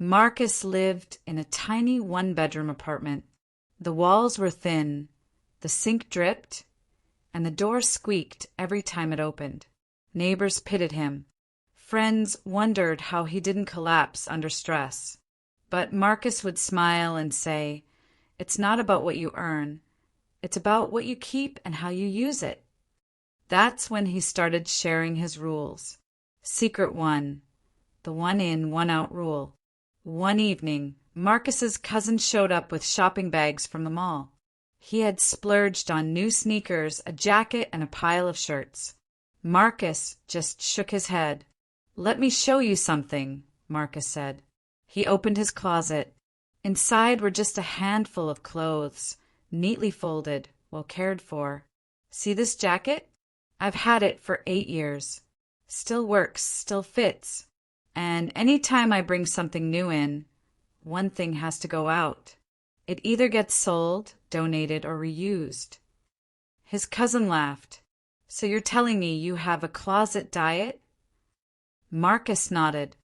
Marcus lived in a tiny one-bedroom apartment. The walls were thin, the sink dripped, and the door squeaked every time it opened. Neighbors pitied him. Friends wondered how he didn't collapse under stress. But Marcus would smile and say, "It's not about what you earn. It's about what you keep and how you use it." That's when he started sharing his rules. Secret 1, the one in, one out rule. One evening, Marcus's cousin showed up with shopping bags from the mall. He had splurged on new sneakers, a jacket, and a pile of shirts. Marcus just shook his head. "Let me show you something," Marcus said. He opened his closet. Inside were just a handful of clothes, neatly folded, well cared for. "See this jacket? I've had it for 8 years. Still works, still fits. And any time I bring something new in, one thing has to go out. It either gets sold, donated, or reused." His cousin laughed. "So you're telling me you have a closet diet?" Marcus nodded.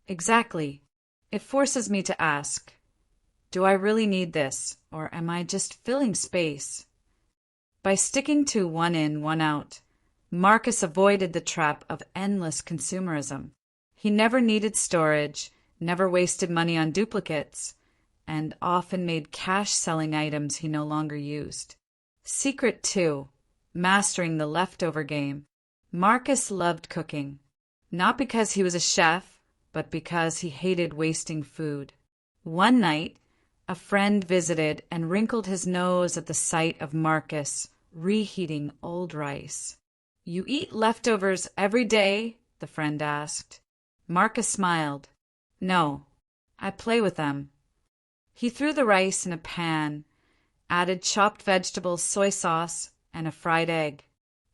"Exactly. It forces me to ask, do I really need this, or am I just filling space?" By sticking to one in, one out, Marcus avoided the trap of endless consumerism. He never needed storage, never wasted money on duplicates, and often made cash selling items he no longer used. Secret 2, mastering the leftover game. Marcus loved cooking, not because he was a chef, but because he hated wasting food. One night, a friend visited and wrinkled his nose at the sight of Marcus reheating old rice. "You eat leftovers every day?" the friend asked. Marcus smiled. "No, I play with them." He threw the rice in a pan, added chopped vegetables, soy sauce, and a fried egg.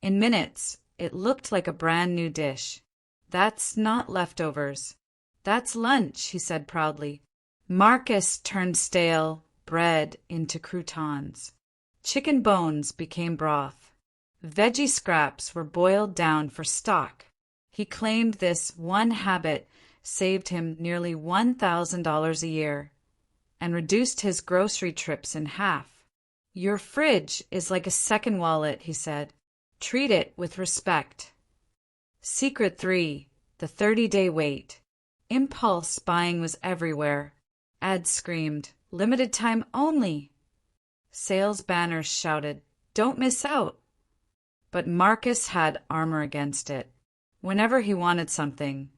In minutes, it looked like a brand new dish. "That's not leftovers. That's lunch," he said proudly. Marcus turned stale bread into croutons. Chicken bones became broth. Veggie scraps were boiled down for stock. He claimed this one habit saved him nearly $1,000 a year and reduced his grocery trips in half. "Your fridge is like a second wallet," he said. "Treat it with respect." Secret 3, the 30-day wait. Impulse buying was everywhere. Ads screamed, "Limited time only." Sales banners shouted, "Don't miss out." But Marcus had armor against it. Whenever he wanted something,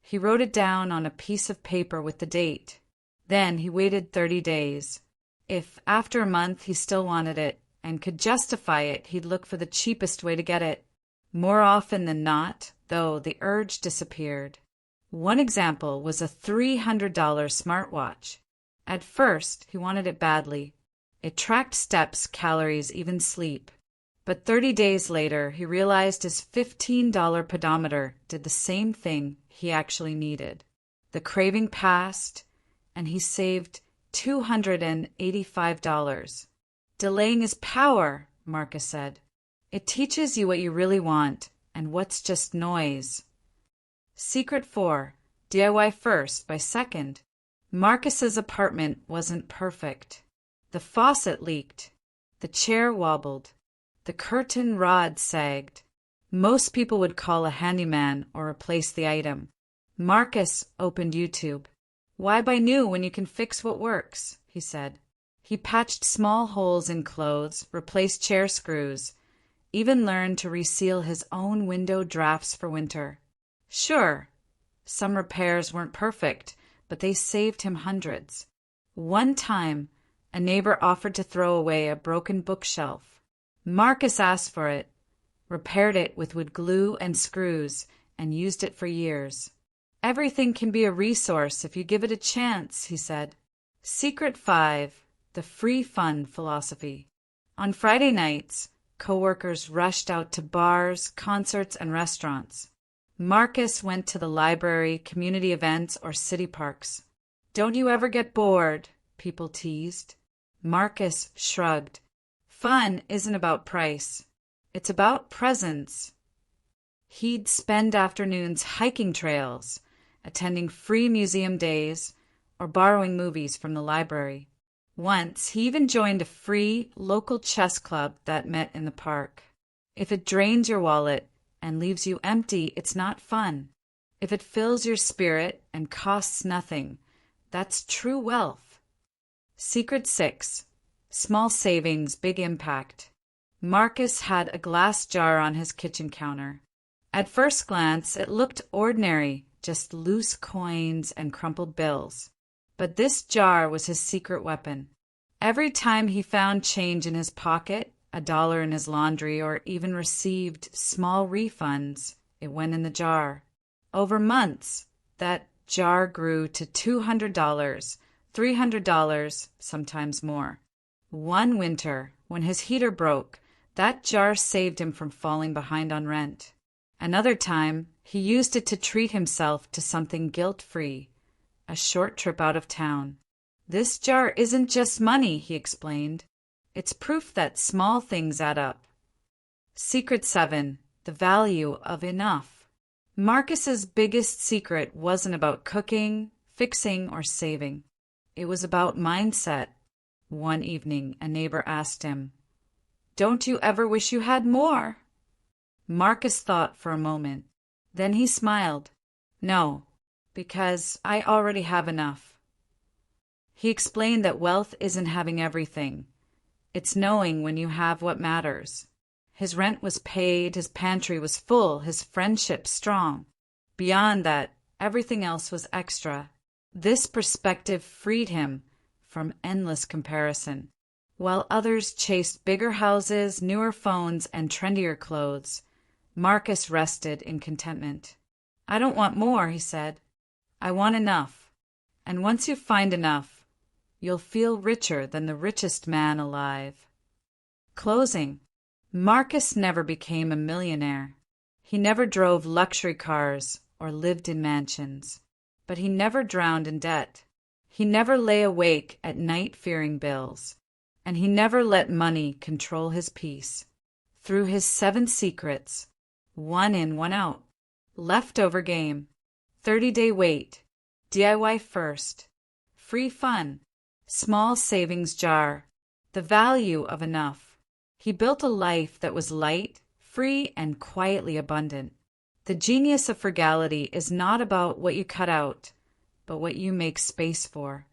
he wrote it down on a piece of paper with the date. Then he waited 30 days. If after a month he still wanted it and could justify it, he'd look for the cheapest way to get it. More often than not, though, the urge disappeared. One example was a $300 smartwatch. At first, he wanted it badly. It tracked steps, calories, even sleep. But 30 days later, he realized his $15 pedometer did the same thing he actually needed. The craving passed, and he saved $285. "Delaying is power," Marcus said. "It teaches you what you really want and what's just noise." Secret 4, DIY first by second. Marcus's apartment wasn't perfect. The faucet leaked. The chair wobbled. The curtain rod sagged. Most people would call a handyman or replace the item. Marcus opened YouTube. "Why buy new when you can fix what works?" he said. He patched small holes in clothes, replaced chair screws, even learned to reseal his own window drafts for winter. Sure, some repairs weren't perfect, but they saved him hundreds. One time, a neighbor offered to throw away a broken bookshelf. Marcus asked for it, repaired it with wood glue and screws, and used it for years. "Everything can be a resource if you give it a chance," he said. Secret 5, the free fun philosophy. On Friday nights, coworkers rushed out to bars, concerts, and restaurants. Marcus went to the library, community events, or city parks. "Don't you ever get bored?" people teased. Marcus shrugged. Fun isn't about price. It's about presence. He'd spend afternoons hiking trails, attending free museum days, or borrowing movies from the library. Once, he even joined a free local chess club that met in the park. If it drains your wallet and leaves you empty, it's not fun. If it fills your spirit and costs nothing, that's true wealth. Secret 6. Small savings, big impact. Marcus had a glass jar on his kitchen counter. At first glance, it looked ordinary, just loose coins and crumpled bills. But this jar was his secret weapon. Every time he found change in his pocket, $1 in his laundry, or even received small refunds, it went in the jar. Over months, that jar grew to $200, $300, sometimes more. One winter, when his heater broke, that jar saved him from falling behind on rent. Another time, he used it to treat himself to something guilt-free, a short trip out of town. This jar isn't just money, he explained. It's proof that small things add up. Secret 7. The value of enough. Marcus's biggest secret wasn't about cooking, fixing, or saving. It was about mindset. One evening, a neighbor asked him, "Don't you ever wish you had more?" Marcus thought for a moment. Then he smiled. "No, because I already have enough." He explained that wealth isn't having everything. It's knowing when you have what matters. His rent was paid, his pantry was full, his friendship strong. Beyond that, everything else was extra. This perspective freed him from endless comparison. While others chased bigger houses, newer phones, and trendier clothes, Marcus rested in contentment. "I don't want more," he said. "I want enough. And once you find enough, you'll feel richer than the richest man alive." Closing. Marcus never became a millionaire. He never drove luxury cars or lived in mansions. But he never drowned in debt. He never lay awake at night fearing bills. And he never let money control his peace. Through his 7 secrets, 1 in, 1 out, leftover game, 30-day wait, DIY first, free fun, small savings jar, the value of enough, he built a life that was light, free, and quietly abundant. The genius of frugality is not about what you cut out, but what you make space for.